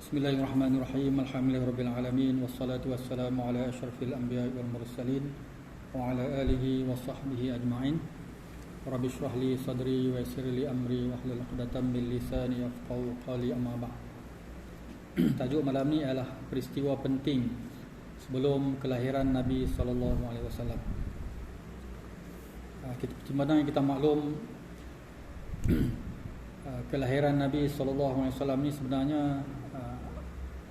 Bismillahirrahmanirrahim. Alhamdulillahirabbil alamin wassalatu wassalamu ala asyrafil anbiya'i wal mursalin wa ala alihi wa sahbihi ajma'in. Rabbi shrah li sadri wa yassir li amri wahlul 'uqdatam min lisani yafqahu qawli, amma ba'd. Tajuk malam ni adalah peristiwa penting sebelum kelahiran Nabi sallallahu alaihi wasallam. Kita maklum kelahiran Nabi sallallahu alaihi wasallam ni sebenarnya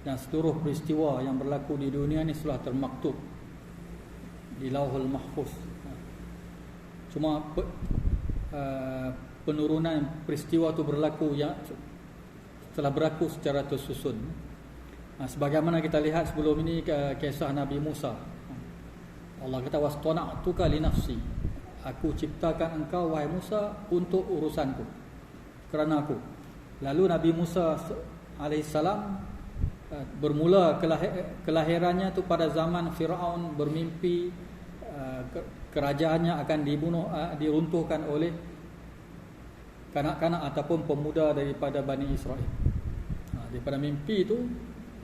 dan seluruh peristiwa yang berlaku di dunia ni telah termaktub di Lauhul Mahfuz. Cuma penurunan peristiwa itu berlaku yang telah berlaku secara tersusun. Sebagaimana kita lihat sebelum ini kisah Nabi Musa. Allah kata wastana'tuka li nafsi. Aku ciptakan engkau wahai Musa untuk urusanku, kerana aku. Lalu Nabi Musa alaihissalam bermula kelahirannya tu pada zaman Firaun bermimpi kerajaannya akan dibunuh, diruntuhkan oleh kanak-kanak ataupun pemuda daripada Bani Israel. Daripada mimpi itu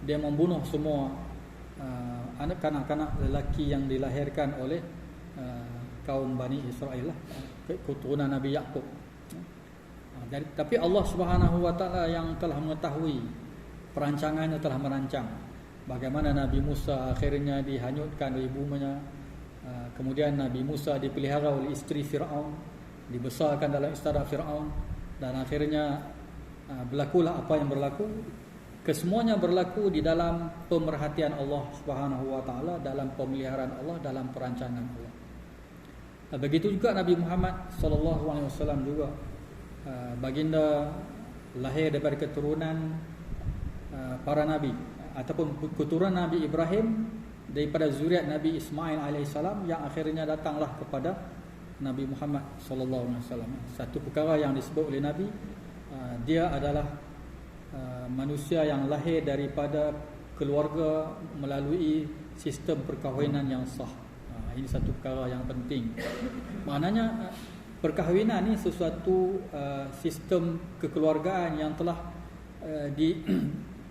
dia membunuh semua anak kanak-kanak lelaki yang dilahirkan oleh kaum Bani Israel lah, keturunan Nabi Yaqub. Tapi Allah Subhanahu wa taala yang telah mengetahui perancangannya, telah merancang bagaimana Nabi Musa akhirnya dihanyutkan oleh ibunya. Kemudian Nabi Musa dipelihara oleh isteri Firaun, dibesarkan dalam istana Firaun, dan akhirnya berlakulah apa yang berlaku. Kesemuanya berlaku di dalam pemerhatian Allah Subhanahu wa taala, dalam pemeliharaan Allah, dalam perancangan Allah. Begitu juga Nabi Muhammad sallallahu alaihi wasallam juga, baginda lahir daripada keturunan para nabi ataupun keturunan Nabi Ibrahim daripada zuriat Nabi Ismail alaihissalam, yang akhirnya datanglah kepada Nabi Muhammad sallallahu alaihi wasallam. Satu perkara yang disebut oleh Nabi, dia adalah manusia yang lahir daripada keluarga melalui sistem perkahwinan yang sah. Ini satu perkara yang penting. Maknanya perkahwinan ni sesuatu sistem kekeluargaan yang telah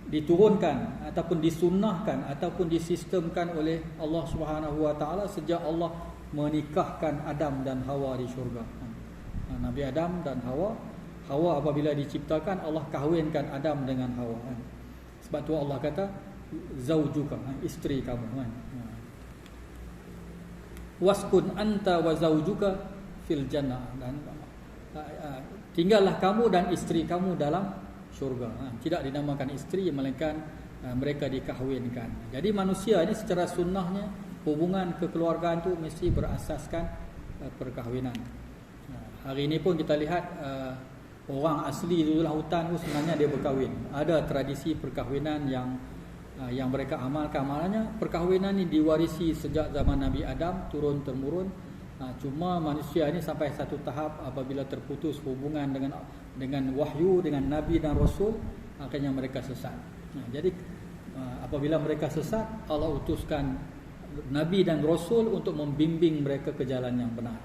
diturunkan ataupun disunnahkan ataupun disistemkan oleh Allah Subhanahu wa taala sejak Allah menikahkan Adam dan Hawa di syurga. Nabi Adam dan Hawa apabila diciptakan, Allah kahwinkan Adam dengan Hawa. Sebab tu Allah kata zaujuka, isteri kamu. Waskun anta wa zaujuka fil jannah, dan tinggallah kamu dan isteri kamu dalam syurga. Tidak dinamakan isteri, melainkan mereka dikahwinkan. Jadi manusia ini secara sunnahnya hubungan kekeluargaan itu mesti berasaskan perkahwinan. Hari ini pun kita lihat orang asli di hutan itu sebenarnya dia berkahwin. Ada tradisi perkahwinan yang mereka amalkan. Maknanya perkahwinan ini diwarisi sejak zaman Nabi Adam turun temurun. Cuma manusia ini sampai satu tahap apabila terputus hubungan dengan wahyu, dengan Nabi dan Rasul, akhirnya mereka sesat. Jadi apabila mereka sesat, Allah utuskan Nabi dan Rasul untuk membimbing mereka ke jalan yang benar.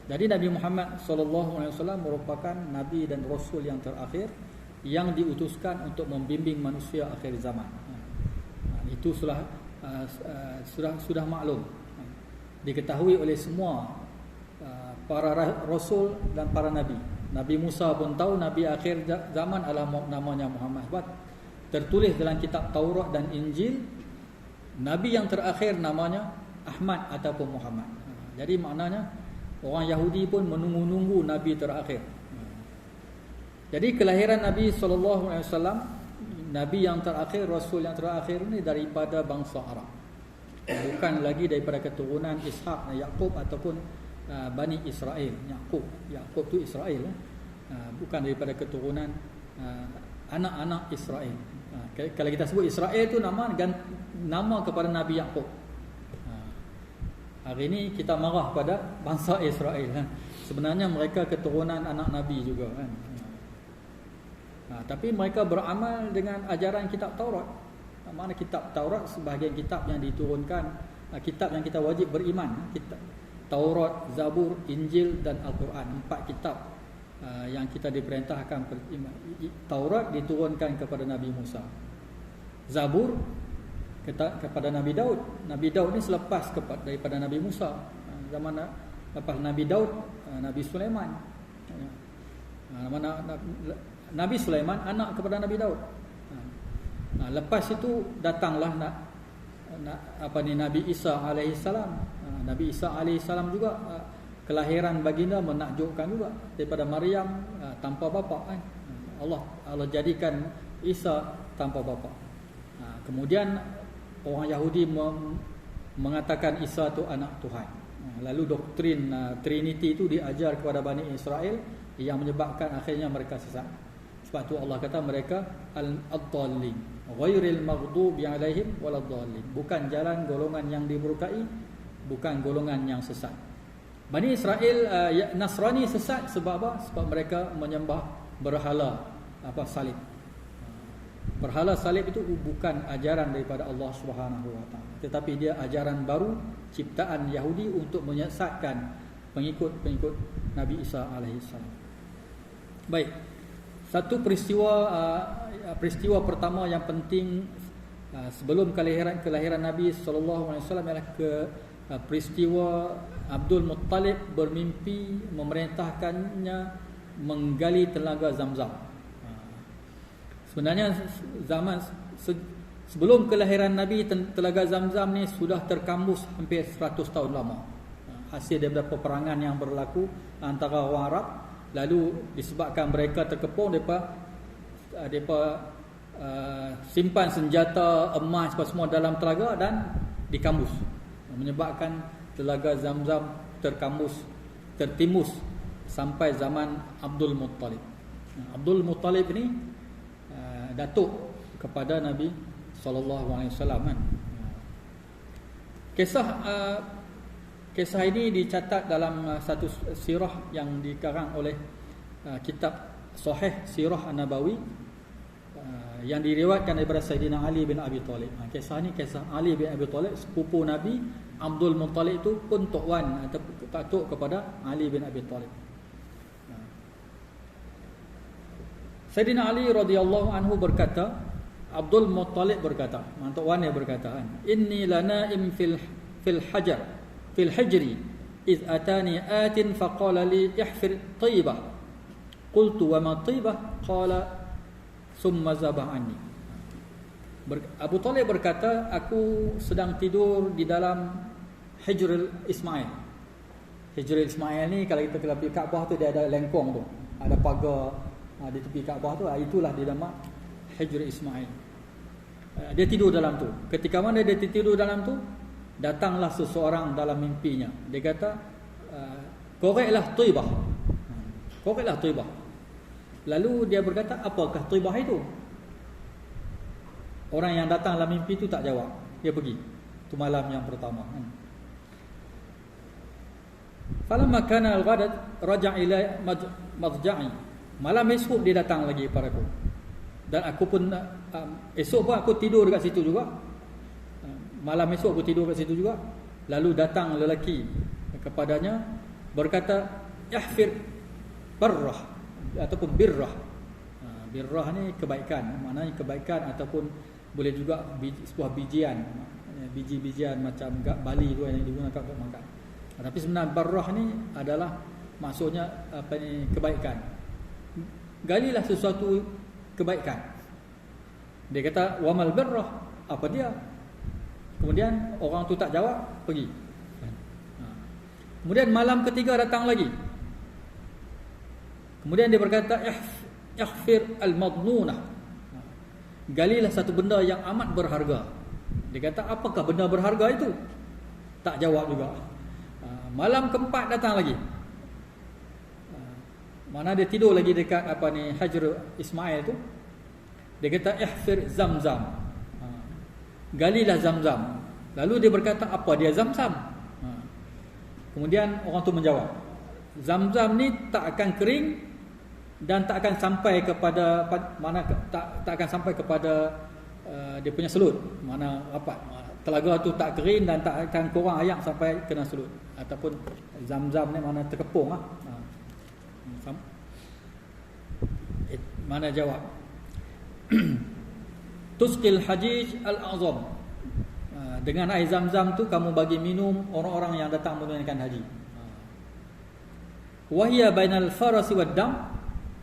Jadi Nabi Muhammad SAW merupakan Nabi dan Rasul yang terakhir yang diutuskan untuk membimbing manusia akhir zaman. Itu sudah maklum, diketahui oleh semua para rasul dan para nabi. Nabi Musa pun tahu Nabi akhir zaman adalah namanya Muhammad. Sebab tertulis dalam kitab Taurat dan Injil, Nabi yang terakhir namanya Ahmad ataupun Muhammad. Jadi maknanya orang Yahudi pun menunggu-nunggu Nabi terakhir. Jadi kelahiran Nabi SAW, Nabi yang terakhir, Rasul yang terakhir ni daripada bangsa Arab, bukan lagi daripada keturunan Ishak, Yaqub ataupun Bani Israel. Yaqub tu Israel, bukan daripada keturunan anak-anak Israel. Kalau kita sebut Israel tu nama kepada Nabi Yaqub. Hari ini kita marah pada bangsa Israel. Sebenarnya mereka keturunan anak Nabi juga kan. Tapi mereka beramal dengan ajaran kitab Taurat. Mana kitab Taurat sebahagian kitab yang diturunkan, kitab yang kita wajib beriman. Kitab Taurat, Zabur, Injil dan Al-Quran. 4 kitab yang kita diperintahkan beriman. Taurat diturunkan kepada Nabi Musa. Zabur kepada Nabi Daud. Nabi Daud ni selepas daripada Nabi Musa. Zaman lepas Nabi Daud, Nabi Sulaiman. Nabi Sulaiman anak kepada Nabi Daud. Lepas itu datanglah Nabi Isa alaihissalam. Nabi Isa alaihissalam juga kelahiran baginda menakjubkan juga, daripada Maryam tanpa bapa kan. Allah jadikan Isa tanpa bapa. Kemudian orang Yahudi mengatakan Isa itu anak Tuhan. Lalu doktrin Trinity itu diajar kepada Bani Israel, yang menyebabkan akhirnya mereka sesat. Sebab tu Allah kata mereka al-dallin, ghairil maghdubi alaihim waladdallin. Bukan jalan golongan yang dimurkai, bukan golongan yang sesat. Bani Israel Nasrani sesat sebab apa? Sebab mereka menyembah berhala salib. Berhala salib itu bukan ajaran daripada Allah Subhanahu Wa Taala, tetapi dia ajaran baru ciptaan Yahudi untuk menyesatkan pengikut-pengikut Nabi Isa alaihissalam. Baik. Satu peristiwa pertama yang penting sebelum kelahiran Nabi sallallahu alaihi wasallam ialah peristiwa Abdul Muttalib bermimpi memerintahkannya menggali telaga Zamzam. Sebenarnya sebelum kelahiran Nabi, telaga Zamzam ni sudah terkambus hampir 100 tahun lama. Hasil daripada peperangan yang berlaku antara orang Arab. Lalu disebabkan mereka terkepung, mereka simpan senjata, emas semua dalam telaga dan dikambus, menyebabkan telaga Zamzam tertimbus sampai zaman Abdul Muttalib. Abdul Muttalib ni datuk kepada Nabi SAW kan. Kisah ini dicatat dalam satu sirah yang dikarang oleh kitab Sahih Sirah An-Nabawi, yang diriwayatkan daripada Sayyidina Ali bin Abi Talib. Kisah ni kisah Ali bin Abi Talib, sepupu Nabi. Abdul Muttalib itu pun tok wan atau datuk kepada Ali bin Abi Talib. Sayyidina Ali radhiyallahu anhu berkata, Abdul Muttalib berkata, tok wan dia berkata, inni lanaim fil hijri iz atani atin faqala li ihfir taybah qultu wa ma taybah qala summa zabah anni. Abu Talib berkata, aku sedang tidur di dalam Hijrul Ismail. Hijrul Ismail ni kalau kita ke tepi Kaabah tu, dia ada lengkong tu, ada pagar di tepi Kaabah tu, itulah di nama Hijrul Ismail. Dia tidur dalam tu. Ketika mana dia tidur dalam tu, datanglah seseorang dalam mimpinya. Dia kata, koreklah Taibah. Koreklah Taibah. Lalu dia berkata, apakah Taibah itu? Orang yang datang dalam mimpi itu tak jawab. Dia pergi. Itu malam yang pertama. Falamma kana al-ghadad raja' ila madja'i. Malam esok dia datang lagi padaku. Dan aku pun esok pun aku tidur dekat situ juga. Malam esok aku tidur kat situ juga. Lalu datang lelaki kepadanya berkata, yahfir barrah ataupun birrah. Birrah ni kebaikan, maknanya kebaikan ataupun boleh juga sebuah bijian, biji-bijian macam bali tu yang digunakan untuk makan. Tapi sebenarnya barrah ni adalah maksudnya kebaikan. Galilah sesuatu kebaikan. Dia kata wamal birrah, apa dia? Kemudian orang tu tak jawab, pergi. Kemudian malam ketiga datang lagi. Kemudian dia berkata, ikhfir al-madnunah. Galilah satu benda yang amat berharga. Dia kata, apakah benda berharga itu? Tak jawab juga. Malam keempat datang lagi. Mana dia tidur lagi dekat Hajar Ismail tu. Dia kata, ihfir Zamzam. Galilah Zamzam. Lalu dia berkata, apa dia Zamzam? Kemudian orang tu menjawab, Zamzam ni tak akan kering dan tak akan sampai kepada tak akan sampai kepada dia punya selut. Mana rapat. Telaga tu tak kering dan tak akan kurang ayak sampai kena selut. Ataupun Zamzam ni mana terkepung lah. Mana jawab. tusqil hajij al-azam. Dengan air Zam-Zam tu kamu bagi minum orang-orang yang datang menunaikan haji. Wa hiya bainal farasi wad dam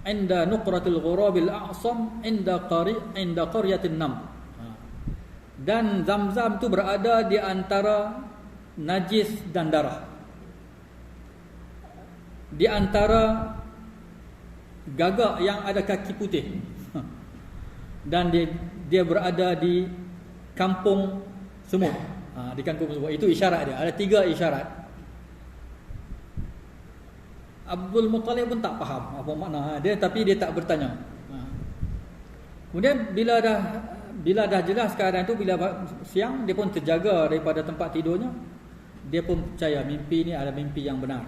inda nuqratil ghurabil a'sam inda qaryatin nam. Dan Zam-Zam tu berada di antara najis dan darah, di antara gagak yang ada kaki putih, dan dia berada di kampung semut. Di kampung semut. Itu isyarat dia. Ada 3 isyarat. Abdul Muttalib pun tak faham apa makna dia, tapi dia tak bertanya. Kemudian bila dah jelas keadaan itu, bila siang dia pun terjaga daripada tempat tidurnya. Dia pun percaya mimpi ni adalah mimpi yang benar.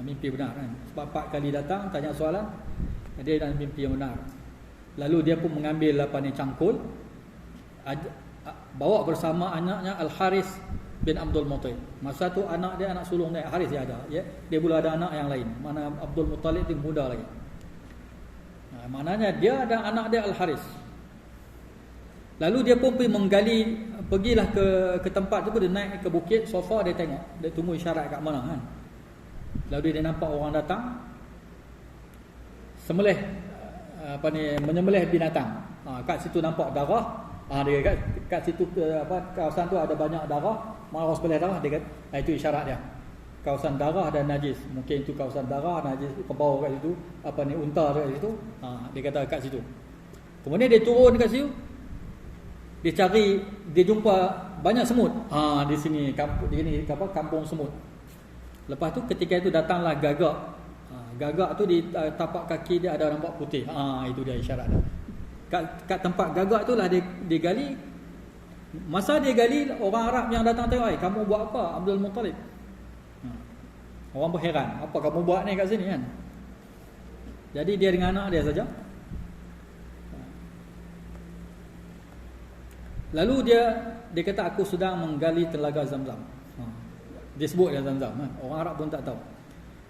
Mimpi benar kan. Sebab 4 kali datang tanya soalan, dia adalah mimpi yang benar. Lalu dia pun mengambil cangkul, bawa bersama anaknya Al-Haris bin Abdul Muttalib. Masa tu anak dia, anak sulung dia Haris dia ada, ya. Dia pula ada anak yang lain. Mana Abdul Muttalib dia muda lagi. Maknanya dia ada anak dia Al-Haris. Lalu dia pun pergilah ke tempat tu, dia naik ke bukit sofa, dia tengok, dia tunggu isyarat kat mana kan. Lalu dia nampak orang datang menyembelih binatang. Kat situ nampak darah. Dia kat situ kawasan tu ada banyak darah. Orang sembelih darah, dia kata itu isyarat dia. Kawasan darah dan najis. Mungkin itu kawasan darah, najis, kebau kat situ, unta kat situ. Dia kata kat situ. Kemudian dia turun kat situ. Dia jumpa banyak semut. Di sini kampung semut. Lepas tu ketika itu datanglah gagak. Gagak tu di tapak kaki dia ada nampak putih. Itu dia isyarat dia. Kat tempat gagak tu lah dia gali. Masa dia gali, orang Arab yang datang tengok, kamu buat apa Abdul Muttalib? Orang berheran, apa kamu buat ni kat sini kan? Jadi dia dengan anak dia saja. Lalu dia kata, aku sedang menggali telaga Zam-Zam. Dia sebut dia Zam-Zam. Orang Arab pun tak tahu.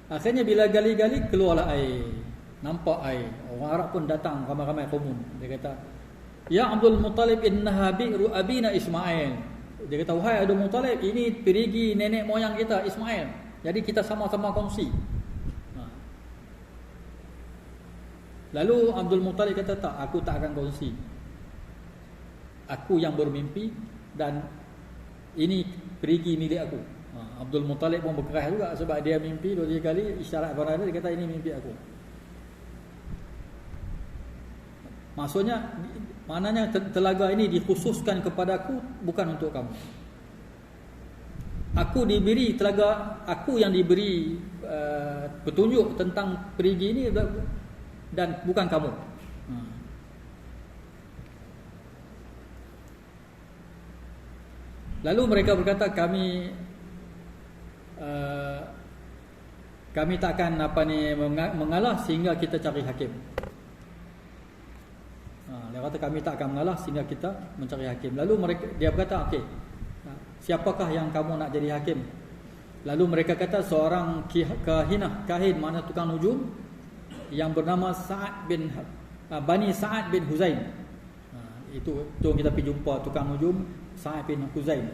Akhirnya bila gali-gali, keluarlah air. Nampak air. Orang Arab pun datang ramai-ramai kumun. Dia kata, ya Abdul Muttalib, innaha bi'ru abina Ismail. Dia kata, wahai Abdul Muttalib, ini perigi nenek moyang kita Ismail. Jadi kita sama-sama kongsi. Lalu Abdul Muttalib kata, tak, aku tak akan kongsi. Aku yang bermimpi dan ini perigi milik aku. Abdul Muttalib pun berkeras juga sebab dia mimpi 2-3 kali, isyarat pada dia kata ini mimpi aku. Maksudnya, maknanya telaga ini dikhususkan kepada aku, bukan untuk kamu. Aku diberi telaga, aku yang diberi petunjuk tentang perigi ini dan bukan kamu. Lalu mereka berkata, kami tak akan mengalah sehingga kita cari hakim. Dia kata kami tak akan mengalah sehingga kita mencari hakim. Lalu dia berkata, okey, siapakah yang kamu nak jadi hakim? Lalu mereka kata seorang kahin, mana tukang nujum, yang bernama Bani Sa'ad bin Huzaim. Itu kita pergi jumpa tukang nujum Sa'ad bin Huzaim.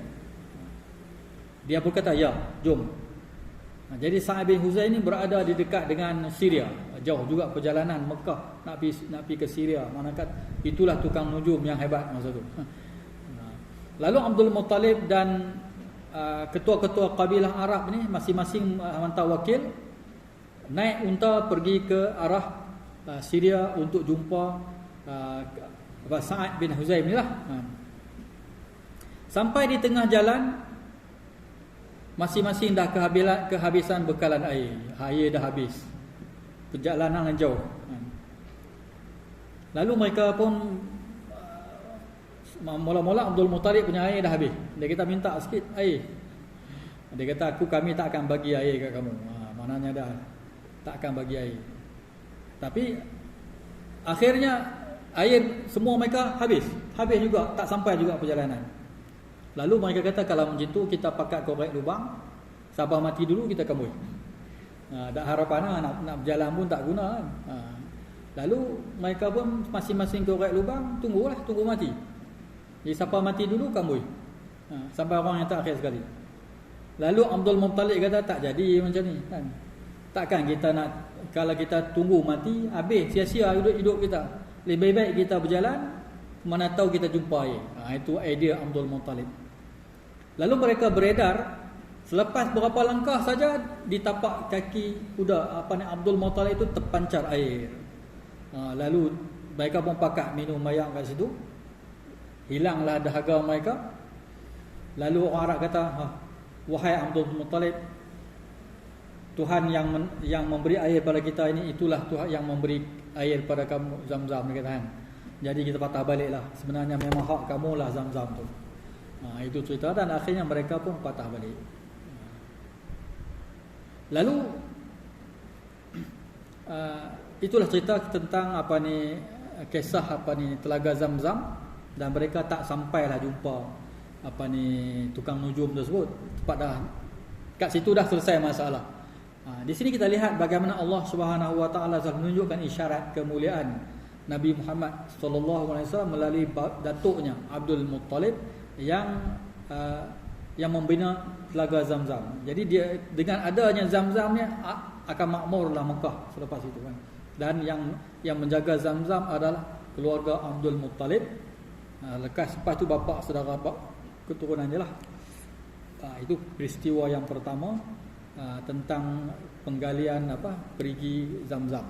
Dia berkata, ya, jom. Jadi Sa'ad bin Huzaim ini berada di dekat dengan Syria. Jauh juga perjalanan Mekah nak pergi ke Syria. Manakala itulah tukang nujum yang hebat masa tu. Lalu Abdul Muttalib dan ketua-ketua kabilah Arab ni masing-masing hantar wakil naik unta pergi ke arah Syria untuk jumpa Sa'ad bin Huzaim ni lah. Sampai di tengah jalan, masing-masing dah kehabisan bekalan air. Air dah habis. Perjalanan jauh. Lalu mereka pun mula-mula Abdul Muttalib punya air dah habis. Dia kata minta sikit air. Dia kata kami tak akan bagi air kat kamu. Maknanya dah tak akan bagi air. Tapi akhirnya air semua mereka habis. Habis juga, tak sampai juga perjalanan. Lalu mereka kata kalau macam tu kita pakat korek lubang, sabar mati dulu kita kembali. Tak harapan nak berjalan pun tak guna kan. Lalu mereka pun masing-masing korek lubang, tunggu mati. Jadi siapa mati dulu kamboi. Sampai orang yang terakhir sekali. Lalu Abdul Muttalib kata tak jadi macam ni kan. Takkan kita nak, kalau kita tunggu mati habis sia-sia hidup kita. Lebih baik kita berjalan, mana tahu kita jumpa air. Itu idea Abdul Muttalib. Lalu mereka beredar, selepas berapa langkah saja di tapak kaki kuda Abdul Muttalib itu terpancar air. Lalu mereka pun pakat minum air kat situ. Hilanglah dahaga mereka. Lalu orang Arab kata, wahai Abdul Muttalib, Tuhan yang memberi air pada kita ini, itulah Tuhan yang memberi air pada kamu, Zam-Zam, dia kata kan. Jadi kita patah baliklah, sebenarnya memang hak kamu lah Zam-Zam tu. Itu cerita, dan akhirnya mereka pun patah balik. Lalu itulah cerita tentang kisah Telaga Zam-Zam, dan mereka tak sampailah jumpa tukang nujum tersebut. Kat situ dah selesai masalah. Di sini kita lihat bagaimana Allah Subhanahu Wa Taala menunjukkan isyarat kemuliaan Nabi Muhammad sallallahu alaihi wasallam melalui datuknya Abdul Muttalib yang membina Telaga Zam-Zam. Jadi dia dengan adanya Zam-Zam ni akan makmurlah Mekah selepas itu kan. Dan yang menjaga Zam-Zam adalah keluarga Abdul Muttalib. Lepas tu bapa saudara keturunan dia lah. Itu peristiwa yang pertama tentang penggalian perigi Zam-Zam.